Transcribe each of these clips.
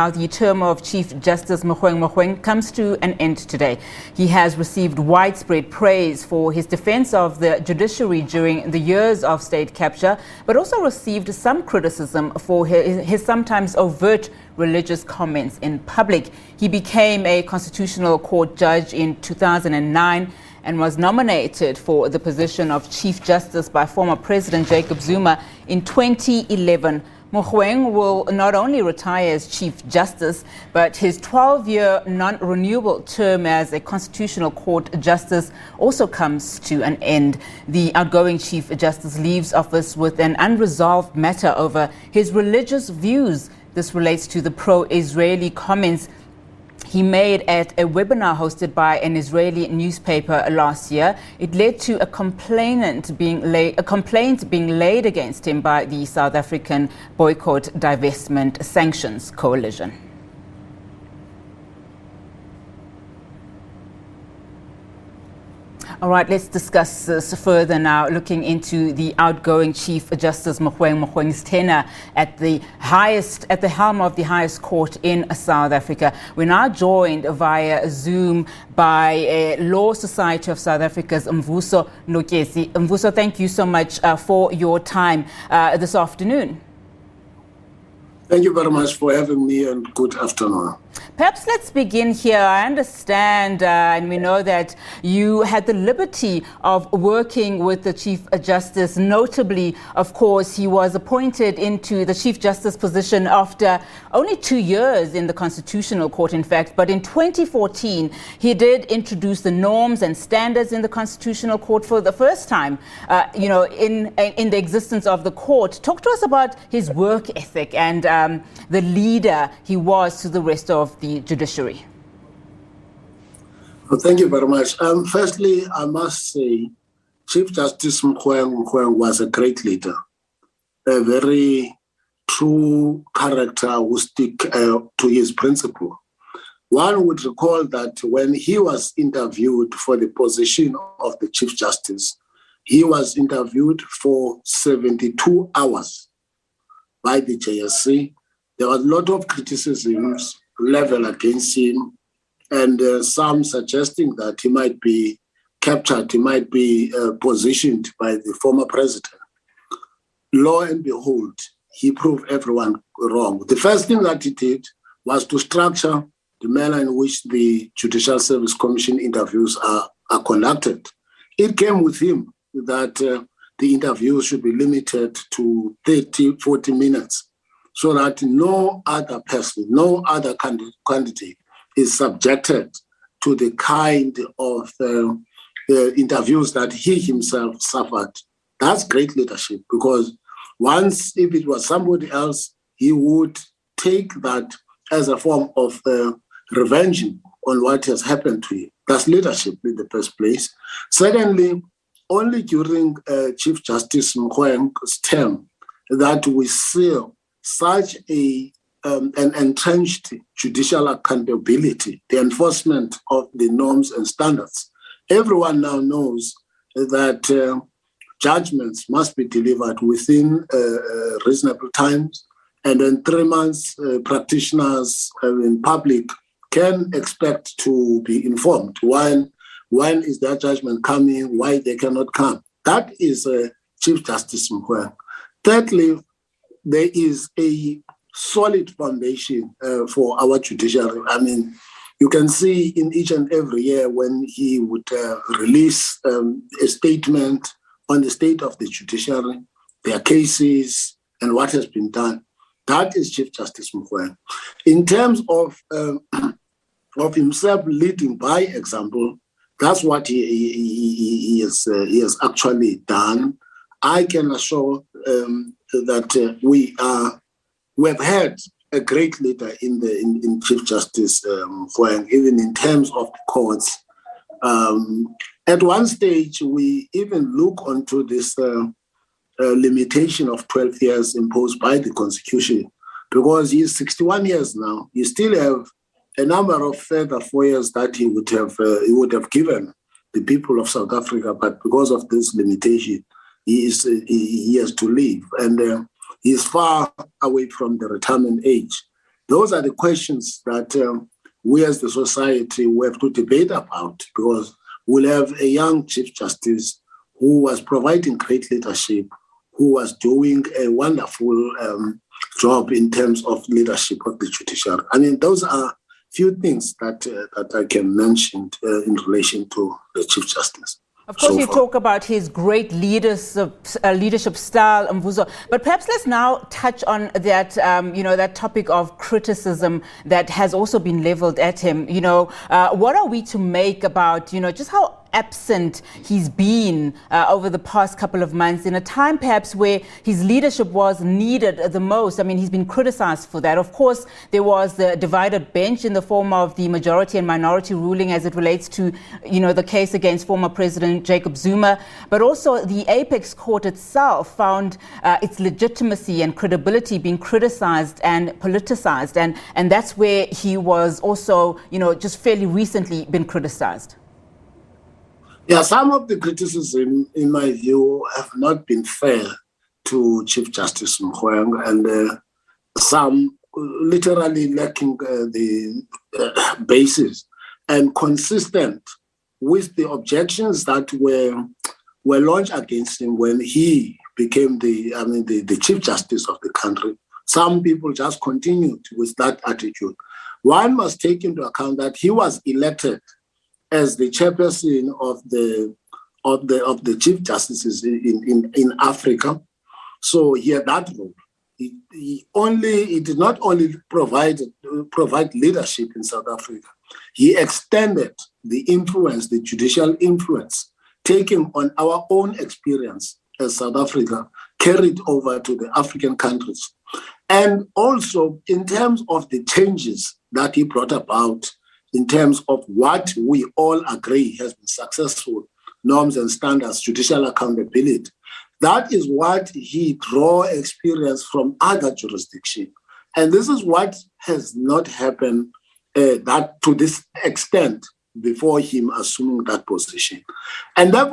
Now, the term of Chief Justice Mogoeng Mogoeng comes to an end today. He has received widespread praise for his defense of the judiciary during the years of state capture, but also received some criticism for his sometimes overt religious comments in public. He became a constitutional court judge in 2009 and was nominated for the position of Chief Justice by former President Jacob Zuma in 2011. Mogoeng will not only retire as Chief Justice, but his 12-year non-renewable term as a Constitutional Court Justice also comes to an end. The outgoing Chief Justice leaves office with an unresolved matter over his religious views. This relates to the pro-Israeli comments he made at a webinar hosted by an Israeli newspaper last year. It led to a complaint being laid against him by the South African Boycott, Divestment, Sanctions Coalition. All right, let's discuss this further now, looking into the outgoing Chief Justice Mogoeng Mogoeng's tenure at the helm of the highest court in South Africa. We're now joined via Zoom by Law Society of South Africa's Mvuzo Notyesi. Mvuzo, thank you so much for your time this afternoon. Thank you very much for having me, and good afternoon. Perhaps let's begin here. I understand and we know that you had the liberty of working with the Chief Justice. Notably, of course, he was appointed into the Chief Justice position after only 2 years in the Constitutional Court, in fact. But in 2014, he did introduce the norms and standards in the Constitutional Court for the first time, in the existence of the court. Talk to us about his work ethic and the leader he was to the rest of the judiciary. Well, thank you very much. Firstly, I must say Chief Justice Mogoeng Mogoeng was a great leader, a very true character who stick to his principle. One would recall that when he was interviewed for the position of the Chief Justice, he was interviewed for 72 hours by the JSC. There was a lot of criticisms leveled against him, and some suggesting that he might be captured, he might be positioned by the former president. Lo and behold, he proved everyone wrong. The first thing that he did was to structure the manner in which the Judicial Service Commission interviews are conducted. It came with him that the interviews should be limited to 30, 40 minutes, so that no other person, no other candidate is subjected to the kind of interviews that he himself suffered. That's great leadership, because once, if it was somebody else, he would take that as a form of revenge on what has happened to him. That's leadership in the first place. Secondly, only during Chief Justice Mogoeng's term that we see such an entrenched judicial accountability, the enforcement of the norms and standards. Everyone now knows that judgments must be delivered within reasonable times, and in 3 months, practitioners in public can expect to be informed when is their judgment coming, why they cannot come. That is Chief Justice Mogoeng. Thirdly, there is a solid foundation for our judiciary. I mean, you can see in each and every year when he would release a statement on the state of the judiciary, their cases, and what has been done. That is Chief Justice Mogoeng. In terms of himself leading by example, that's what he has actually done. I can assure that we have had a great leader in Chief Justice Mogoeng, even in terms of the courts. At one stage, we even look onto this limitation of 12 years imposed by the Constitution, because he's 61 years now. You still have a number of further 4 years that he would have given the people of South Africa, but because of this limitation, he has to leave, and he is far away from the retirement age. Those are the questions that we as the society will have to debate about, because we'll have a young Chief Justice who was providing great leadership, who was doing a wonderful job in terms of leadership of the judiciary. I mean, those are few things that I can mention in relation to the Chief Justice. Of course, you talk about his great leadership style, Mvuzo, but perhaps let's now touch on that, that topic of criticism that has also been leveled at him. What are we to make about, just how absent he's been over the past couple of months in a time perhaps where his leadership was needed the most? I mean, he's been criticized for that. Of course, there was the divided bench in the form of the majority and minority ruling as it relates to, the case against former President Jacob Zuma, but also the Apex Court itself found its legitimacy and credibility being criticized and politicized. And that's where he was also, just fairly recently been criticized. Yeah, some of the criticism, in my view, have not been fair to Chief Justice Mogoeng, and some literally lacking the basis and consistent with the objections that were launched against him when he became the Chief Justice of the country. Some people just continued with that attitude. One must take into account that he was elected as the chairperson of the Chief Justices in Africa. So he had that role. He did not only provide leadership in South Africa, he extended the influence, the judicial influence, taking on our own experience as South Africa, carried over to the African countries. And also in terms of the changes that he brought about, in terms of what we all agree has been successful, norms and standards, judicial accountability. That is what he draw experience from other jurisdictions. And this is what has not happened that to this extent before him assuming that position. And that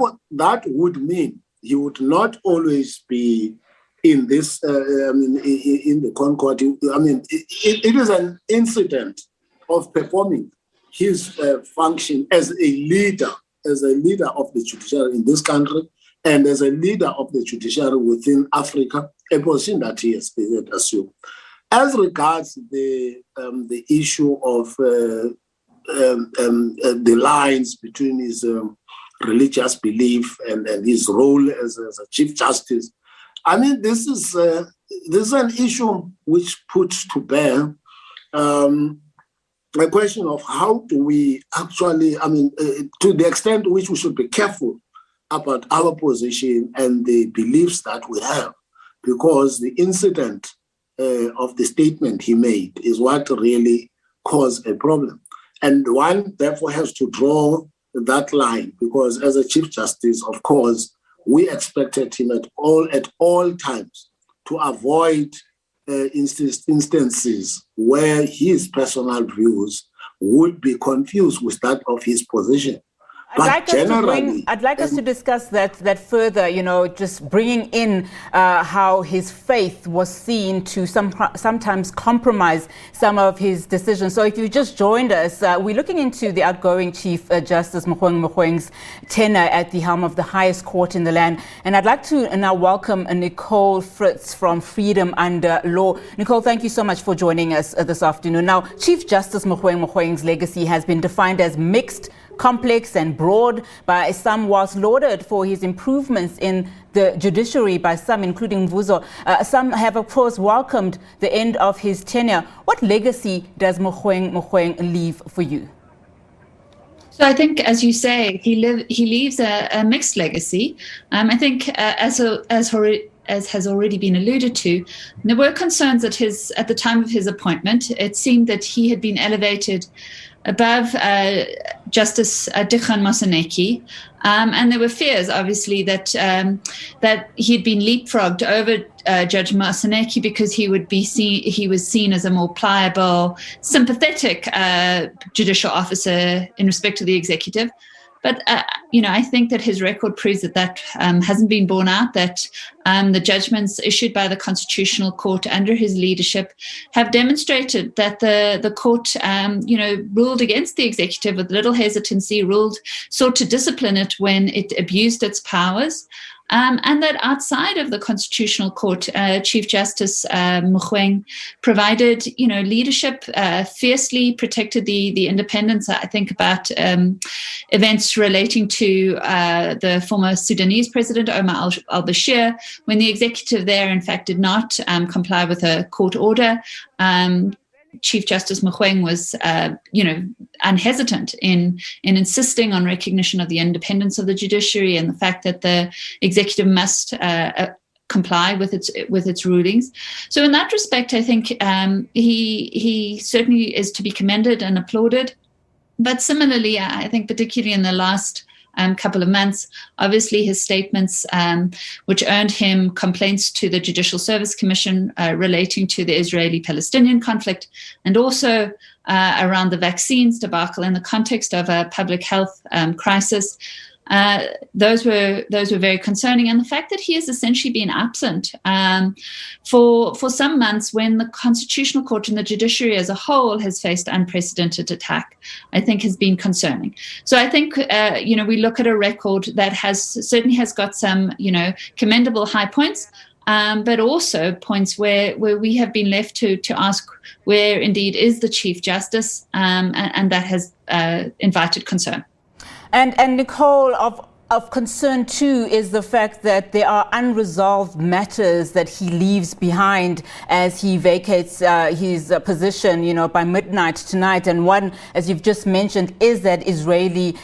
would mean he would not always be in this, in the Concord. I mean, it is an incident of performing his function as a leader of the judiciary in this country and as a leader of the judiciary within Africa, a position that he has assumed. As regards the issue of the lines between his religious belief and his role as a Chief Justice, I mean, this is an issue which puts to bear a question of how do we actually, to the extent to which we should be careful about our position and the beliefs that we have, because the incident of the statement he made is what really caused a problem. And one therefore has to draw that line, because as a Chief Justice, of course, we expected him at all times to avoid instances where his personal views would be confused with that of his position. I'd like us to discuss that further, just bringing in how his faith was seen to sometimes compromise some of his decisions. So if you just joined us, we're looking into the outgoing Chief Justice Mogoeng Mogoeng's tenure at the helm of the highest court in the land. And I'd like to now welcome Nicole Fritz from Freedom Under Law. Nicole, thank you so much for joining us this afternoon. Now, Chief Justice Mogoeng Mogoeng's legacy has been defined as mixed, complex and broad. By some was lauded for his improvements in the judiciary by some, including Mvuzo. Some have, of course, welcomed the end of his tenure. What legacy does Mogoeng Mogoeng leave for you? So I think, as you say, he leaves a mixed legacy. I think, as has already been alluded to, there were concerns at the time of his appointment. It seemed that he had been elevated above Justice Dikhan Moseneke, and there were fears, obviously, that he'd been leapfrogged over Judge Moseneke because he was seen as a more pliable, sympathetic judicial officer in respect to the executive. But, I think that his record proves that hasn't been borne out, that the judgments issued by the Constitutional Court under his leadership have demonstrated that the court, ruled against the executive with little hesitancy, sought to discipline it when it abused its powers. And that outside of the Constitutional Court, Chief Justice Mogoeng provided, leadership, fiercely protected the independence. I think about events relating to the former Sudanese president, Omar al-Bashir, when the executive there, in fact, did not comply with a court order. Chief Justice Mogoeng was, unhesitant in insisting on recognition of the independence of the judiciary and the fact that the executive must comply with its rulings. So in that respect, I think he certainly is to be commended and applauded. But similarly, I think particularly in the last couple of months, obviously his statements, which earned him complaints to the Judicial Service Commission relating to the Israeli-Palestinian conflict, and also around the vaccines debacle in the context of a public health crisis. Those were very concerning, and the fact that he has essentially been absent for some months when the Constitutional Court and the judiciary as a whole has faced unprecedented attack, I think has been concerning. So I think we look at a record that certainly has got some commendable high points, but also points where we have been left to ask where indeed is the Chief Justice, and that has invited concern. And Nicole, of concern too is the fact that there are unresolved matters that he leaves behind as he vacates his position, by midnight tonight. And one, as you've just mentioned, is that Israeli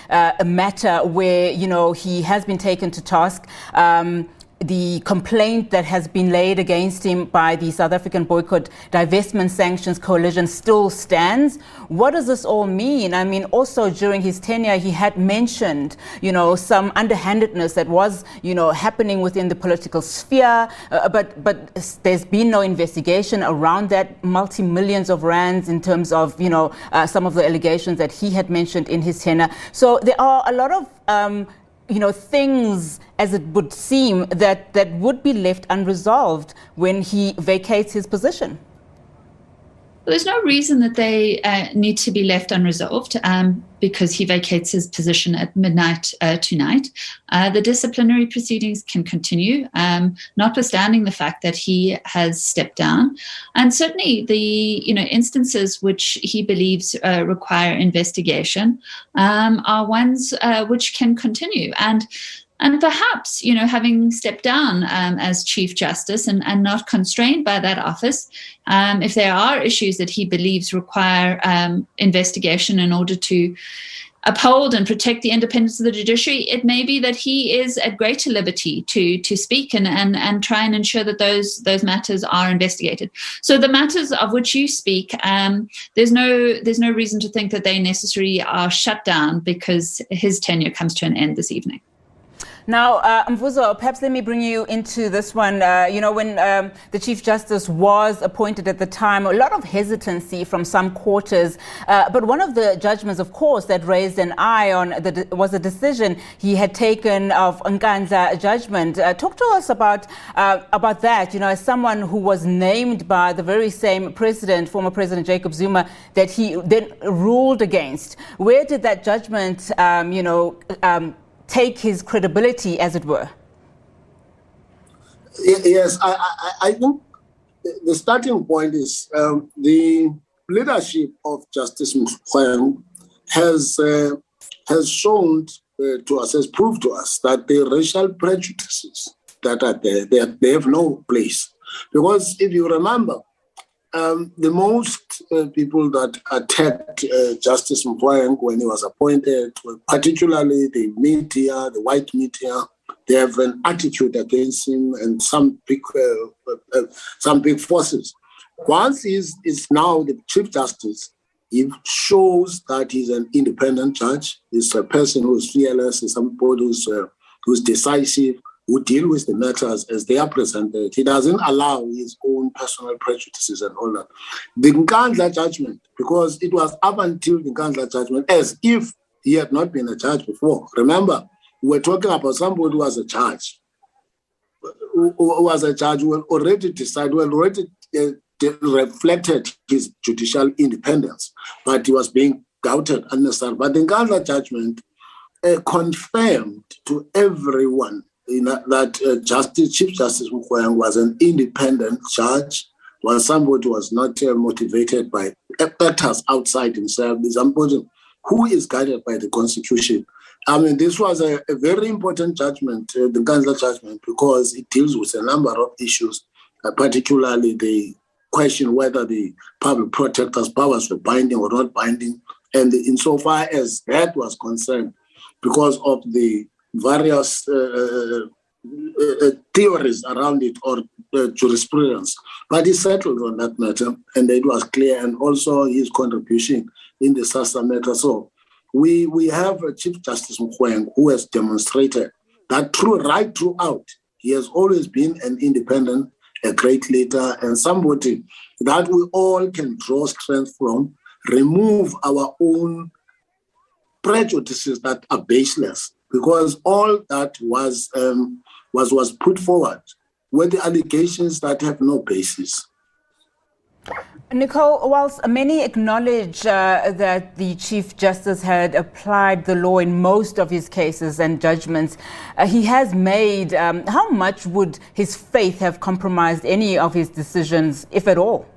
matter where, he has been taken to task. The complaint that has been laid against him by the South African Boycott, Divestment Sanctions Coalition still stands. What does this all mean? I mean, also during his tenure, he had mentioned, some underhandedness that was, happening within the political sphere, but there's been no investigation around that, multi-millions of rands in terms of, some of the allegations that he had mentioned in his tenure. So there are a lot of things, as it would seem, that would be left unresolved when he vacates his position. There's no reason that they need to be left unresolved because he vacates his position at midnight tonight. The disciplinary proceedings can continue, notwithstanding the fact that he has stepped down. And certainly the instances which he believes require investigation are ones which can continue. And perhaps, having stepped down as Chief Justice and not constrained by that office, if there are issues that he believes require investigation in order to uphold and protect the independence of the judiciary, it may be that he is at greater liberty to speak and try and ensure that those matters are investigated. So the matters of which you speak, there's no reason to think that they necessarily are shut down because his tenure comes to an end this evening. Now, Mvuzo, perhaps let me bring you into this one. When the Chief Justice was appointed at the time, a lot of hesitancy from some quarters. But one of the judgments, of course, that raised an eye on was a decision he had taken of Nkandla judgment. Talk to us about that, as someone who was named by the very same president, former President Jacob Zuma, that he then ruled against. Where did that judgment, take his credibility, as it were? Yes, I think the starting point is the leadership of Justice Mogoeng has shown to us, has proved to us that the racial prejudices that are there, they have no place. Because if you remember, the most people that attacked Justice Mogoeng when he was appointed were particularly the media, the white media. They have an attitude against him and some big forces. Once he is now the Chief Justice, he shows that he's an independent judge. He's a person who's fearless, he's somebody who's decisive, who deal with the matters as they are presented. He doesn't allow his own personal prejudices and all that. The Nkandla judgment, because it was up until the Nkandla judgment as if He had not been a judge before. Remember, we're talking about somebody who was a judge. Who was a judge who already decided, already reflected his judicial independence, but he was being doubted unnecessarily. But the Nkandla judgment confirmed to everyone that Chief Justice Mogoeng was an independent judge, was somebody who was not motivated by actors outside himself. He's somebody who is guided by the Constitution. I mean, this was a very important judgment, the Nkandla judgment, because it deals with a number of issues, particularly the question whether the public protector's powers were binding or not binding, and insofar as that was concerned, because of the various theories around it or jurisprudence. But he settled on that matter, and it was clear, and also his contribution in the SASA matter. So we have a Chief Justice Mogoeng who has demonstrated that right throughout, he has always been an independent, a great leader, and somebody that we all can draw strength from, remove our own prejudices that are baseless, because all that was put forward were the allegations that have no basis. Nicole, whilst many acknowledge that the Chief Justice had applied the law in most of his cases and judgments he has made, how much would his faith have compromised any of his decisions, if at all?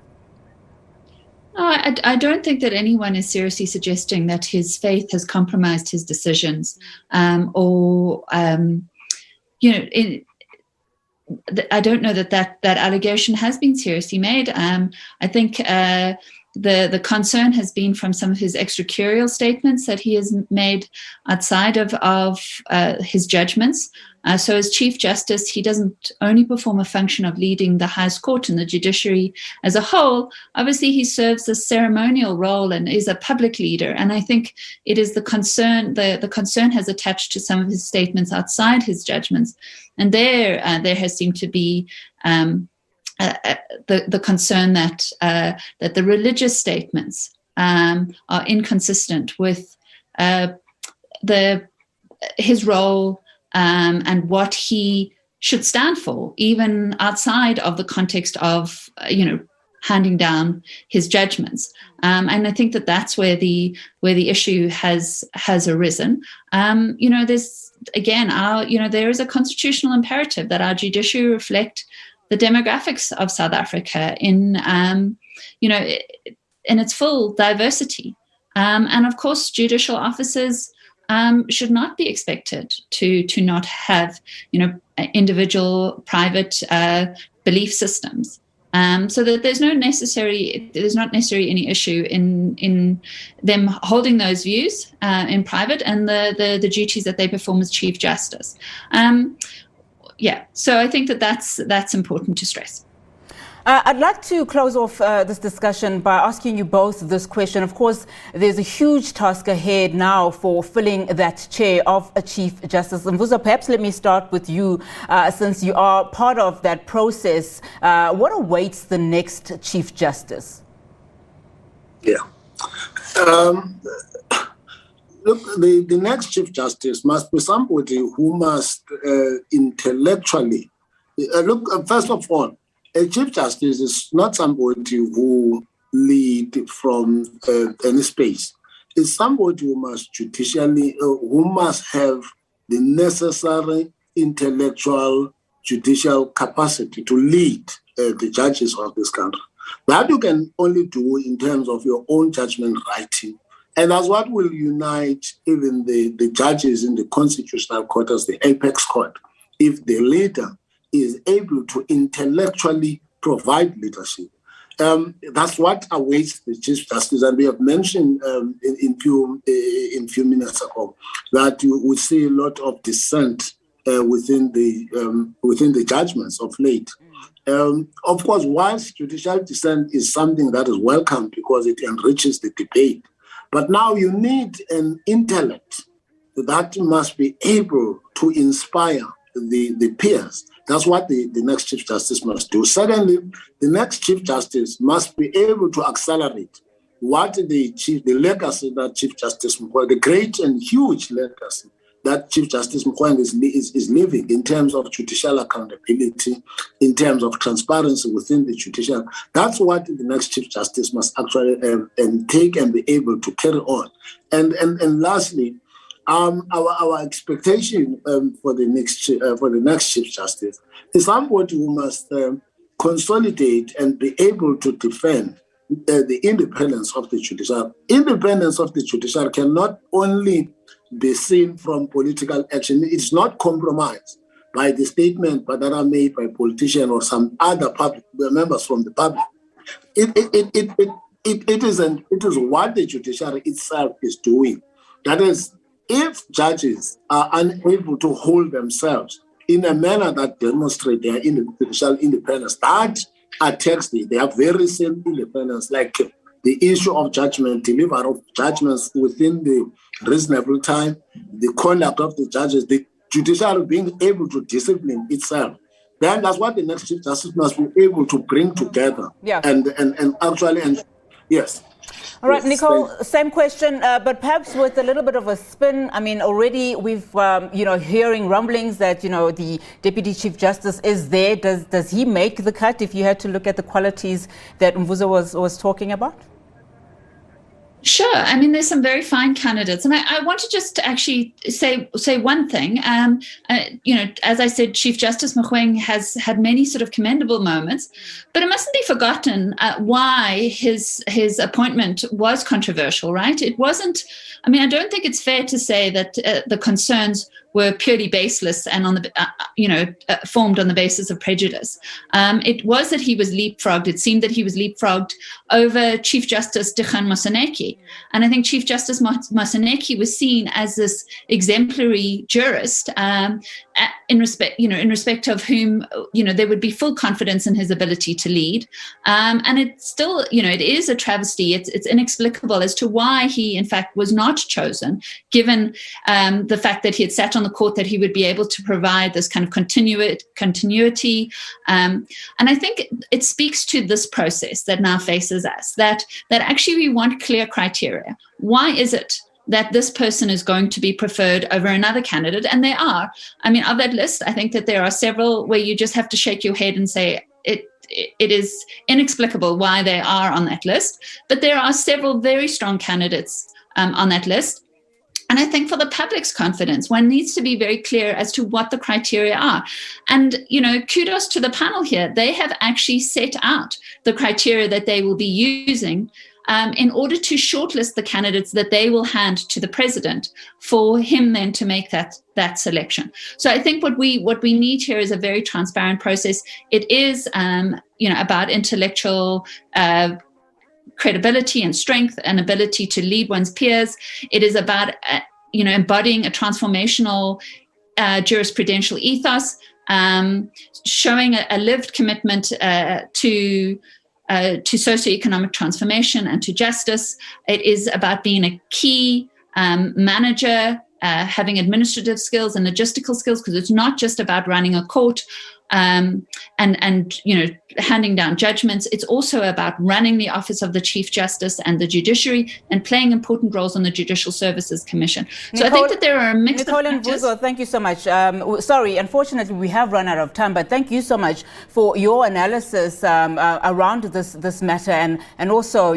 No, I don't think that anyone is seriously suggesting that his faith has compromised his decisions, I don't know that allegation has been seriously made. I think the concern has been from some of his extracurrial statements that he has made outside of his judgments. So as Chief Justice, he doesn't only perform a function of leading the highest court and the judiciary as a whole. Obviously, he serves a ceremonial role and is a public leader. And I think it is the concern has attached to some of his statements outside his judgments. And there has seemed to be the concern that the religious statements are inconsistent with his role and what he should stand for, even outside of the context of handing down his judgments. And I think that's where the issue has arisen. There's again, there is a constitutional imperative that our judiciary reflect the demographics of South Africa in its full diversity. And of course, judicial officers should not be expected to not have, individual private belief systems. So that there's not necessarily any issue in them holding those views in private and the duties that they perform as Chief Justice. So I think that's important to stress. I'd like to close off this discussion by asking you both this question. Of course, there's a huge task ahead now for filling that chair of a Chief Justice. Mvuzo, perhaps let me start with you, since you are part of that process. What awaits the next Chief Justice? Yeah. Look, the next Chief Justice must be somebody who must intellectually... first of all, a Chief Justice is not somebody who lead from any space. It's somebody who must who must have the necessary intellectual judicial capacity to lead the judges of this country. That you can only do in terms of your own judgment writing. And that's what will unite even the judges in the Constitutional Court as the apex court, if the leader is able to intellectually provide leadership. That's what awaits the Chief Justice. And we have mentioned in few minutes ago that you will see a lot of dissent within the judgments of late. Of course, whilst judicial dissent is something that is welcome because it enriches the debate, but now you need an intellect that must be able to inspire the peers. That's what the next Chief Justice must do. Secondly, the next Chief Justice must be able to accelerate what the legacy that Chief Justice Mogoeng, the great and huge legacy that Chief Justice Mogoeng is leaving in terms of judicial accountability, in terms of transparency within the judicial. That's what the next Chief Justice must actually take and be able to carry on. And lastly, our expectation for the next Chief Justice is somebody who must consolidate and be able to defend the independence of the judicial. Independence of the judicial cannot only be seen from political action. It's not compromised by the statement that are made by politicians or some other public members from the public. It is what the judiciary itself is doing. That is, if judges are unable to hold themselves in a manner that demonstrates their judicial independence, that attacks their very same independence, like the issue of judgment, delivery of judgments within the reasonable time, the conduct of the judges, the judiciary being able to discipline itself. Then that's what the next Chief Justice must be able to bring together. Yeah. And actually, yes. All right, Yes, Nicole, same question, but perhaps with a little bit of a spin. I mean, already we've, hearing rumblings that, the Deputy Chief Justice is there. Does he make the cut if you had to look at the qualities that Mvuzo was talking about? Sure. I mean, there's some very fine candidates. And I want to just actually say one thing. As I said, Chief Justice Mogoeng has had many sort of commendable moments, but it mustn't be forgotten why his appointment was controversial, right? It wasn't, I don't think it's fair to say that the concerns were purely baseless and formed on the basis of prejudice. It was that he was leapfrogged. It seemed that he was leapfrogged over Chief Justice Dikhan Moseneke. And I think Chief Justice Moseneke was seen as this exemplary jurist in respect of whom, there would be full confidence in his ability to lead. And it's still, it is a travesty. It's inexplicable as to why he, in fact, was not chosen, given the fact that he had sat on the court, that he would be able to provide this kind of continuity. And I think it speaks to this process that now faces us, that actually we want clear criteria. Why is it that this person is going to be preferred over another candidate? And there are. Of that list, I think that there are several where you just have to shake your head and say it is inexplicable why they are on that list. But there are several very strong candidates on that list. And I think for the public's confidence, one needs to be very clear as to what the criteria are. And, kudos to the panel here. They have actually set out the criteria that they will be using in order to shortlist the candidates that they will hand to the president for him then to make that selection. So I think what we need here is a very transparent process. It is, about intellectual credibility and strength and ability to lead one's peers. It is about, embodying a transformational jurisprudential ethos, showing a lived commitment to socioeconomic transformation and to justice. It is about being a key manager, having administrative skills and logistical skills, because it's not just about running a court and handing down judgments. It's also about running the office of the Chief Justice and the judiciary and playing important roles on the Judicial Services Commission. So I think that there are a mix of Nicole and Mvuzo, thank you so much. Sorry, unfortunately, we have run out of time, but thank you so much for your analysis around this matter and also,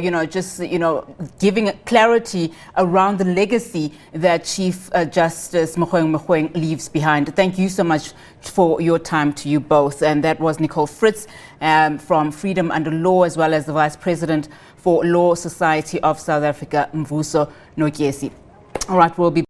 giving clarity around the legacy that Chief Justice Mogoeng Mogoeng leaves behind. Thank you so much for your time to you both. And that was Nicole Fritz from Freedom Under Law, as well as the Vice President for Law Society of South Africa, Mvuzo Notyesi. All right, we'll be